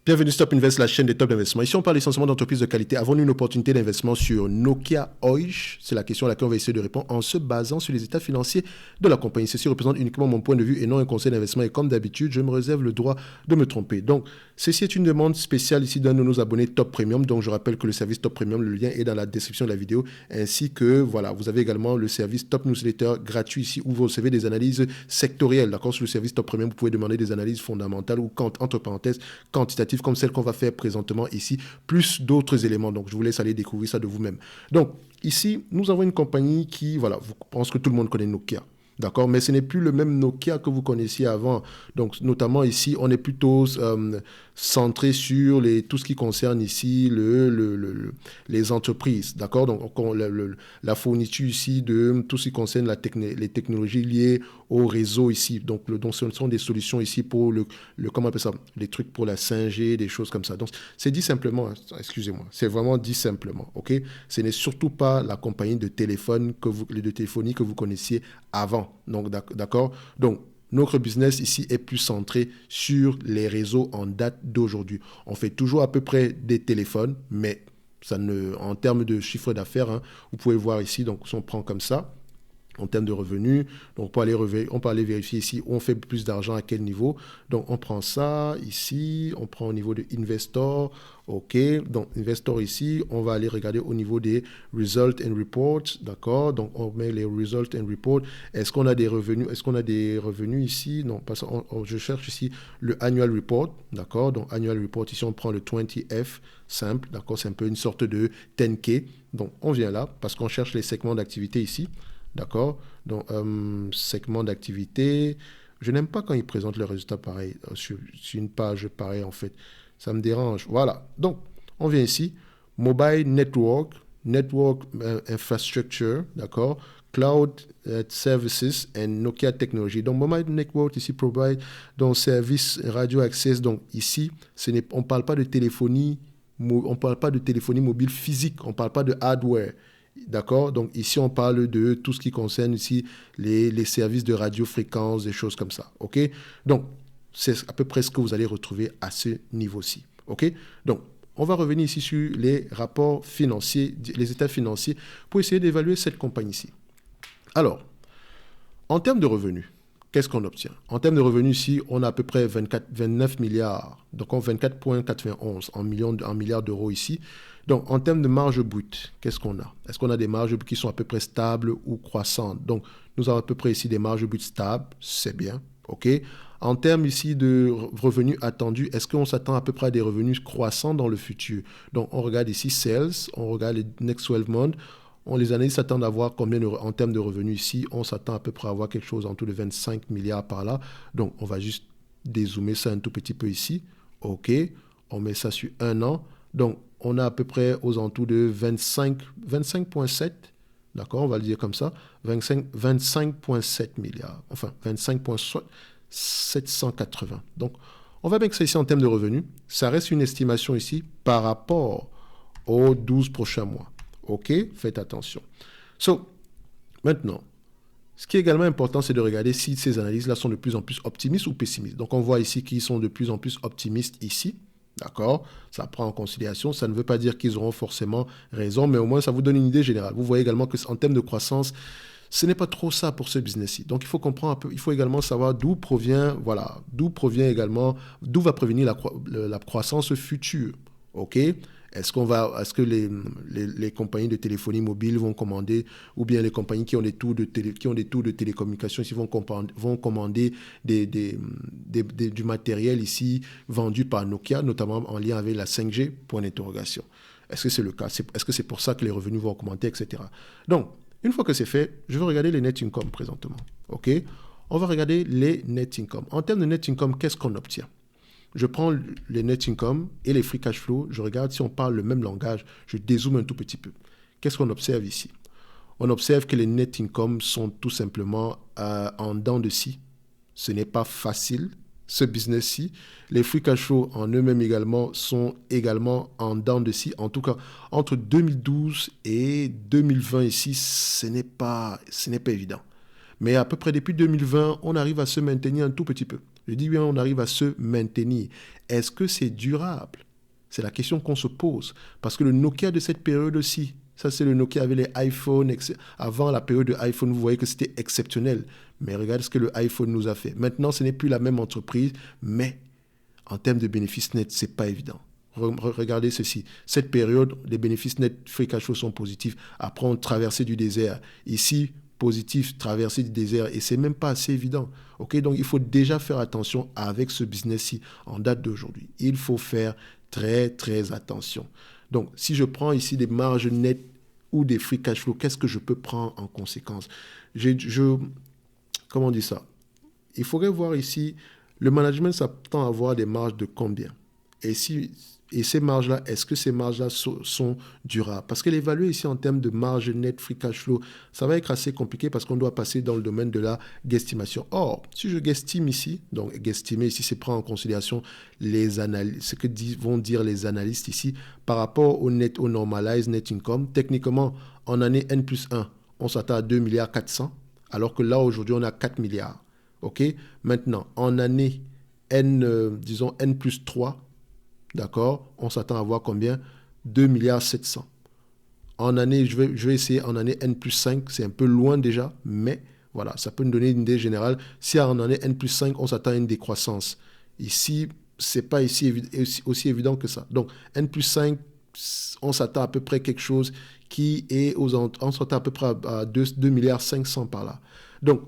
Bienvenue Stop Invest, la chaîne des top d'investissement. Ici, on parle essentiellement d'entreprises de qualité. Avons-nous une opportunité d'investissement sur Nokia Oish? C'est la question à laquelle on va essayer de répondre en se basant sur les états financiers de la compagnie. Ceci représente uniquement mon point de vue et non un conseil d'investissement. Et comme d'habitude, je me réserve le droit de me tromper. Donc, ceci est une demande spéciale ici d'un de nos abonnés Top Premium. Donc, je rappelle que le service Top Premium, le lien est dans la description de la vidéo. Ainsi que, voilà, vous avez également le service Top Newsletter gratuit ici où vous recevez des analyses sectorielles. D'accord? Sur le service Top Premium, vous pouvez demander des analyses fondamentales ou, entre parenthèses, quantitatives comme celle qu'on va faire présentement ici, plus d'autres éléments. Donc, je vous laisse aller découvrir ça de vous-même. Donc, ici, nous avons une compagnie qui, voilà, je pense que tout le monde connaît Nokia. D'accord, mais ce n'est plus le même Nokia que vous connaissiez avant. Donc, notamment ici, on est plutôt centré sur tout ce qui concerne ici les entreprises. D'accord, donc la fourniture ici de tout ce qui concerne les technologies liées au réseau ici. Donc, ce sont des solutions ici pour comment on appelle ça, les trucs pour la 5G, des choses comme ça. Donc, c'est dit simplement, excusez-moi, c'est vraiment dit simplement. Ok, ce n'est surtout pas la compagnie de téléphone de téléphonie que vous connaissiez avant. Donc, d'accord. Donc, notre business ici est plus centré sur les réseaux en date d'aujourd'hui. On fait toujours à peu près des téléphones, mais en termes de chiffre d'affaires, hein, vous pouvez voir ici, donc si on prend comme ça, en termes de revenus, donc on peut aller vérifier ici où on fait plus d'argent à quel niveau. Donc on prend ça ici, on prend au niveau de Investor, ok, donc Investor ici, on va aller regarder au niveau des Results and Reports, d'accord, donc on met les Results and Reports. Est-ce qu'on a des revenus ici? Non, parce que je cherche ici le Annual Report, d'accord, donc Annual Report ici on prend le 20F simple, d'accord, c'est un peu une sorte de 10K, donc on vient là parce qu'on cherche les segments d'activité ici. D'accord? Donc, segment d'activité. Je n'aime pas quand ils présentent le résultat pareil, sur une page pareille, en fait. Ça me dérange. Voilà. Donc, on vient ici. Mobile Network Infrastructure, d'accord? Cloud Services and Nokia Technology. Donc, Mobile Network ici provide donc service radio access. Donc, ici, on ne parle pas de téléphonie, mobile physique. On ne parle pas de hardware. D'accord? Donc ici, on parle de tout ce qui concerne ici les services de radiofréquence, des choses comme ça. OK? Donc, c'est à peu près ce que vous allez retrouver à ce niveau-ci. OK? Donc, on va revenir ici sur les rapports financiers, les états financiers, pour essayer d'évaluer cette compagnie-ci. Alors, en termes de revenus, qu'est-ce qu'on obtient? En termes de revenus, ici, on a à peu près 29 milliards, donc 24,91 en milliards d'euros ici. Donc, en termes de marge brute, qu'est-ce qu'on a? Est-ce qu'on a des marges qui sont à peu près stables ou croissantes? Donc, nous avons à peu près ici des marges brutes stables, c'est bien, ok? En termes ici de revenus attendus, est-ce qu'on s'attend à peu près à des revenus croissants dans le futur? Donc, on regarde ici sales, on regarde les next 12 months, les analystes s'attendent à voir combien en termes de revenus ici. On s'attend à peu près à avoir quelque chose en tout de 25 milliards par là. Donc, on va juste dézoomer ça un tout petit peu ici. OK. On met ça sur un an. Donc, on a à peu près aux alentours de 25,7. D'accord, on va le dire comme ça. 25,7 milliards. Enfin, 25,780. Donc, on va bien que ça ici en termes de revenus. Ça reste une estimation ici par rapport aux 12 prochains mois. OK, faites attention. Maintenant, ce qui est également important, c'est de regarder si ces analyses-là sont de plus en plus optimistes ou pessimistes. Donc, on voit ici qu'ils sont de plus en plus optimistes ici. D'accord? Ça prend en considération. Ça ne veut pas dire qu'ils auront forcément raison, mais au moins, ça vous donne une idée générale. Vous voyez également qu'en termes de croissance, ce n'est pas trop ça pour ce business-ci. Donc, il faut comprendre un peu, il faut également savoir d'où va prévenir la croissance future. OK? Est-ce que les compagnies de téléphonie mobile vont commander, ou bien les compagnies qui ont des tours de télécommunications ici vont commander du matériel ici vendu par Nokia, notamment en lien avec la 5G, point d'interrogation. Est-ce que c'est le cas? Est-ce que c'est pour ça que les revenus vont augmenter, etc. Donc, une fois que c'est fait, je vais regarder les net income présentement. OK? On va regarder les net income. En termes de net income, qu'est-ce qu'on obtient? Je prends les net income et les free cash flow, je regarde si on parle le même langage, je dézoome un tout petit peu. Qu'est-ce qu'on observe ici? On observe que les net income sont tout simplement en dents de scie. Ce n'est pas facile, ce business-ci. Les free cash flow en eux-mêmes également sont également en dents de scie. En tout cas, entre 2012 et 2020 ici, ce n'est pas évident. Mais à peu près depuis 2020, on arrive à se maintenir un tout petit peu. Je dis bien, on arrive à se maintenir. Est-ce que c'est durable? C'est la question qu'on se pose. Parce que le Nokia de cette période aussi, ça c'est le Nokia avec les iPhones. Avant la période de iPhone, vous voyez que c'était exceptionnel. Mais regardez ce que le iPhone nous a fait. Maintenant, ce n'est plus la même entreprise, mais en termes de bénéfices nets, ce n'est pas évident. Regardez ceci. Cette période, les bénéfices nets free cash flow sont positifs. Après, on traversait du désert. Ici, positif, traversée du désert, et c'est même pas assez évident. Ok, donc il faut déjà faire attention avec ce business-ci en date d'aujourd'hui. Il faut faire très, très attention. Donc, si je prends ici des marges nettes ou des free cash flow, qu'est-ce que je peux prendre en conséquence? Comment on dit ça? Il faudrait voir ici, le management s'attend à avoir des marges de combien? Et ces marges-là, est-ce que ces marges-là sont durables? Parce que l'évaluer ici en termes de marge nette, free cash flow, ça va être assez compliqué parce qu'on doit passer dans le domaine de la guesstimation. Or, si je guessime ici, donc guestimer ici, c'est prendre en considération les analyses, ce que vont dire les analystes ici par rapport au normalized net income. Techniquement, en année N plus 1, on s'attend à 2 milliards 400, alors que là, aujourd'hui, on a 4 milliards. OK? Maintenant, en année disons N plus 3, d'accord, on s'attend à voir combien? 2 milliards 700. En année, je vais essayer en année N plus 5, c'est un peu loin déjà, mais voilà, ça peut nous donner une idée générale. Si en année N plus 5, on s'attend à une décroissance. Ici, c'est pas aussi évident que ça. Donc, N plus 5, on s'attend à peu près quelque chose qui est on s'attend à peu près à 2 milliards 500 par là. Donc,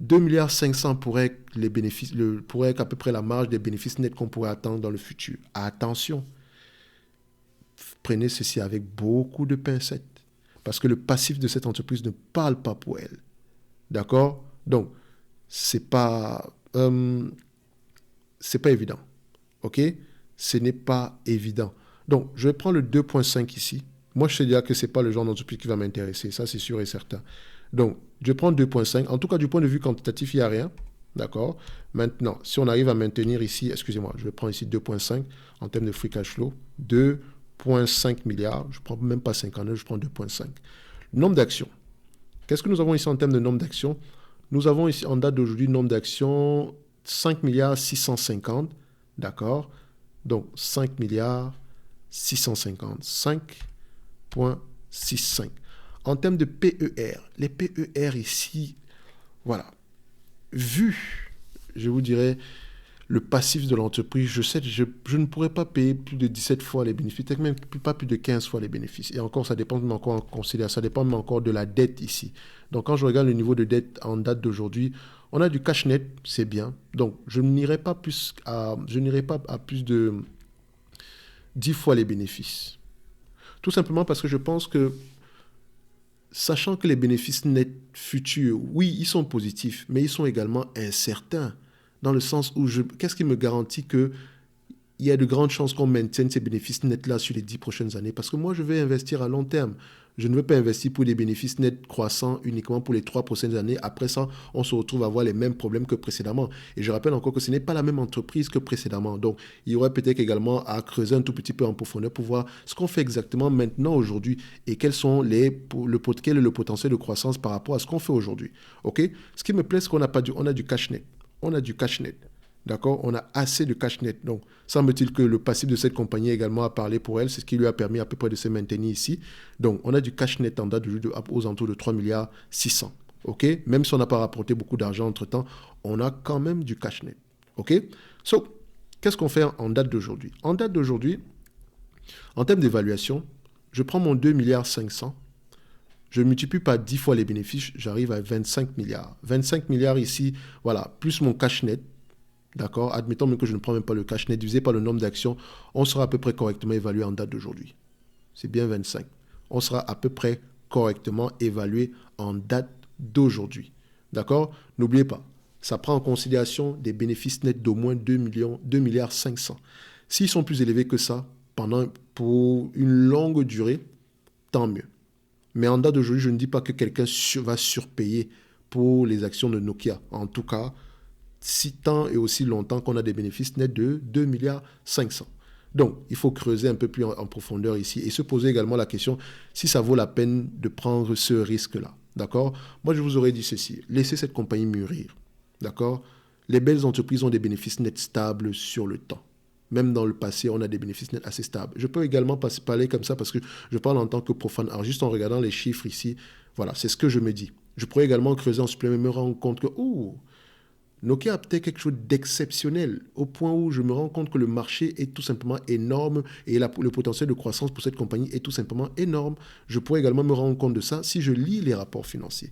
2 milliards 500 pourrait être à peu près la marge des bénéfices nets qu'on pourrait attendre dans le futur. Attention, prenez ceci avec beaucoup de pincettes, parce que le passif de cette entreprise ne parle pas pour elle. D'accord? Donc, c'est pas évident. OK? Ce n'est pas évident. Donc, je vais prendre le 2.5 ici. Moi, je sais déjà que ce n'est pas le genre d'entreprise qui va m'intéresser. Ça, c'est sûr et certain. Donc, je prends 2.5. En tout cas, du point de vue quantitatif, il n'y a rien. D'accord? Maintenant, si on arrive à maintenir ici, excusez-moi, je vais prendre ici 2.5 en termes de free cash flow. 2.5 milliards. Je ne prends même pas 59, je prends 2.5. Nombre d'actions. Qu'est-ce que nous avons ici en termes de nombre d'actions? Nous avons ici, en date d'aujourd'hui, nombre d'actions 5 milliards 650. D'accord? Donc, 5 milliards 650. 5.65. En termes de PER, les PER ici, voilà, vu, je vous dirais, le passif de l'entreprise, je ne pourrais pas payer plus de 17 fois les bénéfices, peut-être même pas plus de 15 fois les bénéfices. Et encore, ça dépend même encore en considération, ça dépend même encore de la dette ici. Donc, quand je regarde le niveau de dette en date d'aujourd'hui, on a du cash net, c'est bien. Donc, je n'irai pas à plus de 10 fois les bénéfices. Tout simplement parce que je pense que sachant que les bénéfices nets futurs, oui, ils sont positifs, mais ils sont également incertains. Dans le sens où, qu'est-ce qui me garantit qu'il y a de grandes chances qu'on maintienne ces bénéfices nets-là sur les 10 prochaines années? Parce que moi, je vais investir à long terme. Je ne veux pas investir pour des bénéfices nets croissants uniquement pour les 3 prochaines années. Après ça, on se retrouve à avoir les mêmes problèmes que précédemment. Et je rappelle encore que ce n'est pas la même entreprise que précédemment. Donc, il y aurait peut-être également à creuser un tout petit peu en profondeur pour voir ce qu'on fait exactement maintenant, aujourd'hui, et quel est le potentiel de croissance par rapport à ce qu'on fait aujourd'hui. OK? Ce qui me plaît, c'est qu'on a du cash net. On a du cash net. D'accord? On a assez de cash net. Donc, semble-t-il que le passif de cette compagnie également a parlé pour elle. C'est ce qui lui a permis à peu près de se maintenir ici. Donc, on a du cash net en date aux alentours de 3 milliards 600. OK? Même si on n'a pas rapporté beaucoup d'argent entre-temps, on a quand même du cash net. OK? So, qu'est-ce qu'on fait en date d'aujourd'hui? En date d'aujourd'hui, en termes d'évaluation, je prends mon 2 milliards 500. Je multiplie par 10 fois les bénéfices, j'arrive à 25 milliards. 25 milliards ici, voilà, plus mon cash net. D'accord? Admettons même que je ne prends même pas le cash net divisé par le nombre d'actions, on sera à peu près correctement évalué en date d'aujourd'hui. C'est bien 25. On sera à peu près correctement évalué en date d'aujourd'hui. D'accord? N'oubliez pas, ça prend en considération des bénéfices nets d'au moins 2 milliards 500. S'ils sont plus élevés que ça, pour une longue durée, tant mieux. Mais en date d'aujourd'hui, je ne dis pas que quelqu'un va surpayer pour les actions de Nokia. En tout cas, si tant et aussi longtemps qu'on a des bénéfices nets de 2 milliards 500. Donc, il faut creuser un peu plus en profondeur ici et se poser également la question si ça vaut la peine de prendre ce risque-là. D'accord? Moi, je vous aurais dit ceci. Laissez cette compagnie mûrir. D'accord? Les belles entreprises ont des bénéfices nets stables sur le temps. Même dans le passé, on a des bénéfices nets assez stables. Je peux également parler comme ça parce que je parle en tant que profane. Alors, juste en regardant les chiffres ici, voilà, c'est ce que je me dis. Je pourrais également creuser en supplément et me rendre compte que, Nokia a peut-être quelque chose d'exceptionnel au point où je me rends compte que le marché est tout simplement énorme et le potentiel de croissance pour cette compagnie est tout simplement énorme. Je pourrais également me rendre compte de ça si je lis les rapports financiers.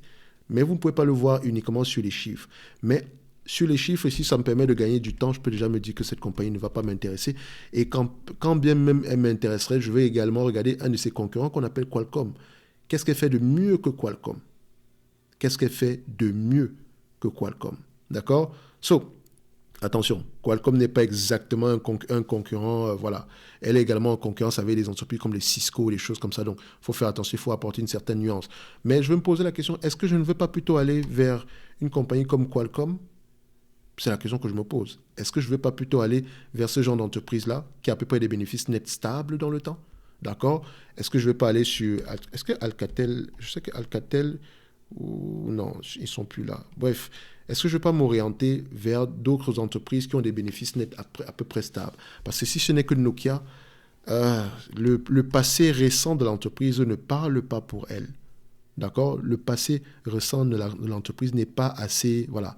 Mais vous ne pouvez pas le voir uniquement sur les chiffres. Mais sur les chiffres, ici, ça me permet de gagner du temps. Je peux déjà me dire que cette compagnie ne va pas m'intéresser. Et quand bien même elle m'intéresserait, je vais également regarder un de ses concurrents qu'on appelle Qualcomm. Qu'est-ce qu'elle fait de mieux que Qualcomm? Qu'est-ce qu'elle fait de mieux que Qualcomm? D'accord? Attention, Qualcomm n'est pas exactement un concurrent, voilà. Elle est également en concurrence avec des entreprises comme les Cisco, les choses comme ça. Donc, il faut faire attention, il faut apporter une certaine nuance. Mais je vais me poser la question, est-ce que je ne veux pas plutôt aller vers une compagnie comme Qualcomm? C'est la question que je me pose. Est-ce que je ne veux pas plutôt aller vers ce genre d'entreprise-là, qui a à peu près des bénéfices nets stables dans le temps? D'accord? Est-ce que je ne vais pas aller sur... Est-ce que Alcatel... Je sais que Alcatel... Ou non, ils ne sont plus là. Bref, est-ce que je ne vais pas m'orienter vers d'autres entreprises qui ont des bénéfices nets à peu près stables? Parce que si ce n'est que Nokia, le passé récent de l'entreprise ne parle pas pour elle. D'accord? Le passé récent de l'entreprise n'est pas assez... Voilà.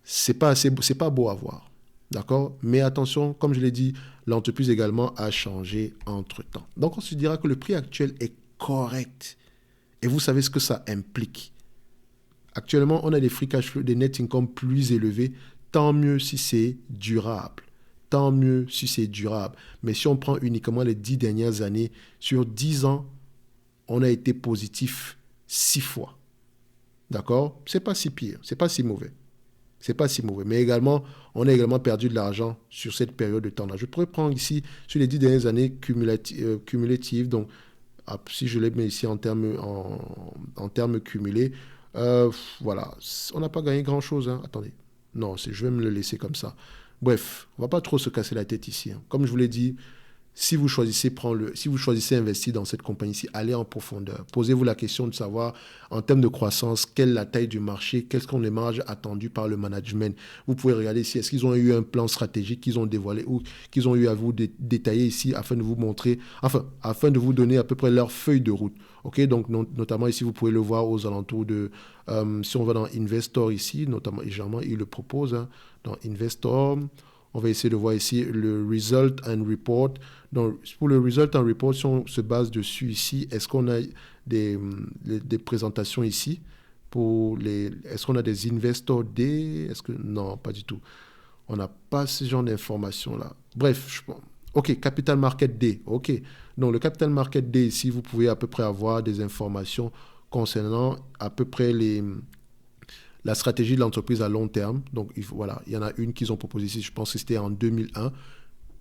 C'est pas beau à voir. D'accord? Mais attention, comme je l'ai dit, l'entreprise également a changé entre-temps. Donc, on se dira que le prix actuel est correct. Et vous savez ce que ça implique. Actuellement, on a des free cash flow, des net income plus élevés. Tant mieux si c'est durable. Tant mieux si c'est durable. Mais si on prend uniquement les 10 dernières années, sur 10 ans, on a été positif 6 fois. D'accord? C'est pas si pire, c'est pas si mauvais. C'est pas si mauvais. Mais également, on a également perdu de l'argent sur cette période de temps-là. Je pourrais prendre ici, sur les 10 dernières années cumulatives, donc si je les mets ici en termes cumulés, voilà, on n'a pas gagné grand-chose. Hein. Attendez, non, je vais me le laisser comme ça. Bref, on ne va pas trop se casser la tête ici. Hein. Comme je vous l'ai dit, si vous choisissez investir dans cette compagnie-ci, allez en profondeur. Posez-vous la question de savoir, en termes de croissance, quelle est la taille du marché, quelles sont les marges attendues par le management. Vous pouvez regarder ici, est-ce qu'ils ont eu un plan stratégique qu'ils ont dévoilé ou qu'ils ont eu à vous détailler ici afin de vous montrer, afin de vous donner à peu près leur feuille de route. Ok, donc notamment ici, vous pouvez le voir aux alentours de, si on va dans Investor ici, notamment, généralement, il le propose, hein, dans Investor. On va essayer de voir ici le Result and Report. Donc, pour le Result and Report, si on se base dessus ici, est-ce qu'on a des présentations ici est-ce qu'on a des Investor Day? Non, pas du tout. On n'a pas ce genre d'informations-là. Bref, OK, Capital Market Day. OK. Donc, le Capital Market Day, ici, vous pouvez à peu près avoir des informations concernant à peu près la stratégie de l'entreprise à long terme. Donc, voilà, il y en a une qu'ils ont proposée ici, je pense que c'était en 2001.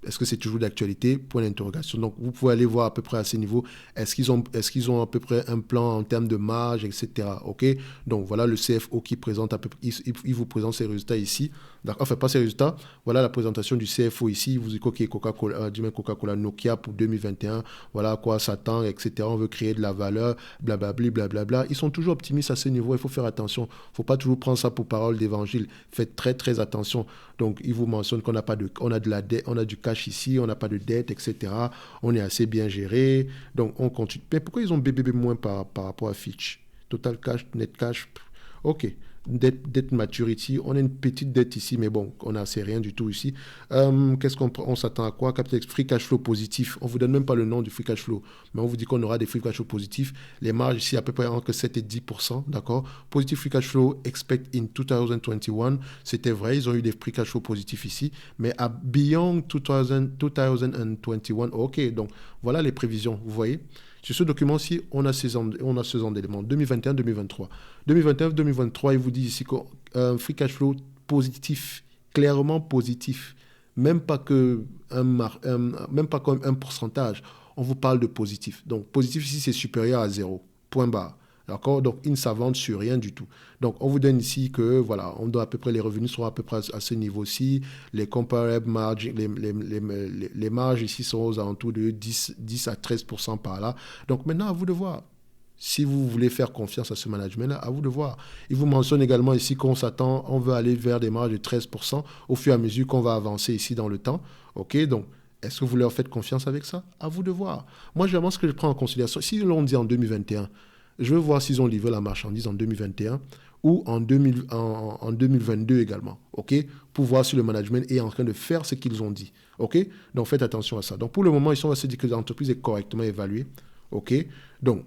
Est-ce que c'est toujours d'actualité? Point d'interrogation. Donc, vous pouvez aller voir à peu près à ces niveaux. Est-ce qu'ils ont à peu près un plan en termes de marge, etc. OK? Donc, voilà le CFO qui présente à peu près, il vous présente ses résultats ici. Enfin, pas ses résultats. Voilà la présentation du CFO ici. Il vous dit OK, Coca-Cola, Nokia pour 2021. Voilà à quoi s'attend, etc. On veut créer de la valeur, blablabla, blablabla. Ils sont toujours optimistes à ce niveau. Il faut faire attention. Il ne faut pas toujours prendre ça pour parole d'évangile. Faites très, très attention. Donc, il vous mentionne qu'on n'a pas on a de la dette, on a du cash ici, on n'a pas de dette, etc. On est assez bien géré. Donc, on continue. Mais pourquoi ils ont BBB moins par rapport à Fitch? Total cash, net cash, OK. Dette maturity, on a une petite dette ici, mais bon, c'est rien du tout ici. Qu'est-ce qu'on s'attend à quoi? Capital free cash flow positif. On ne vous donne même pas le nom du free cash flow, mais on vous dit qu'on aura des free cash flow positifs. Les marges ici, à peu près entre 7 et 10%, d'accord? Positive free cash flow expect in 2021. C'était vrai, ils ont eu des free cash flow positifs ici, mais à beyond 2021, OK, donc voilà les prévisions, vous voyez? Sur ce document-ci, on a ce genre d'éléments. 2021-2023. 2021-2023, il vous dit ici qu'un free cash flow positif, clairement positif. Même pas comme un pourcentage. On vous parle de positif. Donc, positif ici, c'est supérieur à 0. Point barre. D'accord? Donc, il ne s'avance sur rien du tout. Donc, on vous donne ici que, voilà, on doit à peu près, les revenus seront à peu près à ce niveau-ci. Les comparable margins, les marges ici sont aux alentours de 10 à 13% par là. Donc, maintenant, à vous de voir. Si vous voulez faire confiance à ce management-là, à vous de voir. Il vous mentionne également ici qu'on s'attend, on veut aller vers des marges de 13% au fur et à mesure qu'on va avancer ici dans le temps. OK, donc est-ce que vous leur faites confiance avec ça? À vous de voir. Moi, vraiment, ce que je prends en considération, si l'on dit en 2021, je veux voir s'ils ont livré la marchandise en 2021 ou en 2022 également, OK, pour voir si le management est en train de faire ce qu'ils ont dit, OK. Donc, faites attention à ça. Donc, pour le moment, ils sont assez dit que l'entreprise est correctement évaluée, OK. Donc,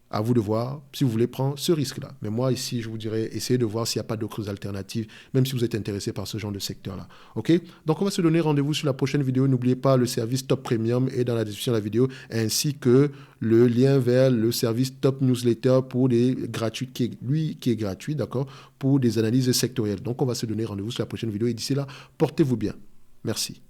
à vous de voir si vous voulez prendre ce risque-là. Mais moi, ici, je vous dirais, essayez de voir s'il n'y a pas d'autres alternatives, même si vous êtes intéressé par ce genre de secteur-là. OK? Donc, on va se donner rendez-vous sur la prochaine vidéo. N'oubliez pas, le service Top Premium est dans la description de la vidéo, ainsi que le lien vers le service Top Newsletter pour des gratuits, qui est gratuit, d'accord, pour des analyses sectorielles. Donc, on va se donner rendez-vous sur la prochaine vidéo. Et d'ici là, portez-vous bien. Merci.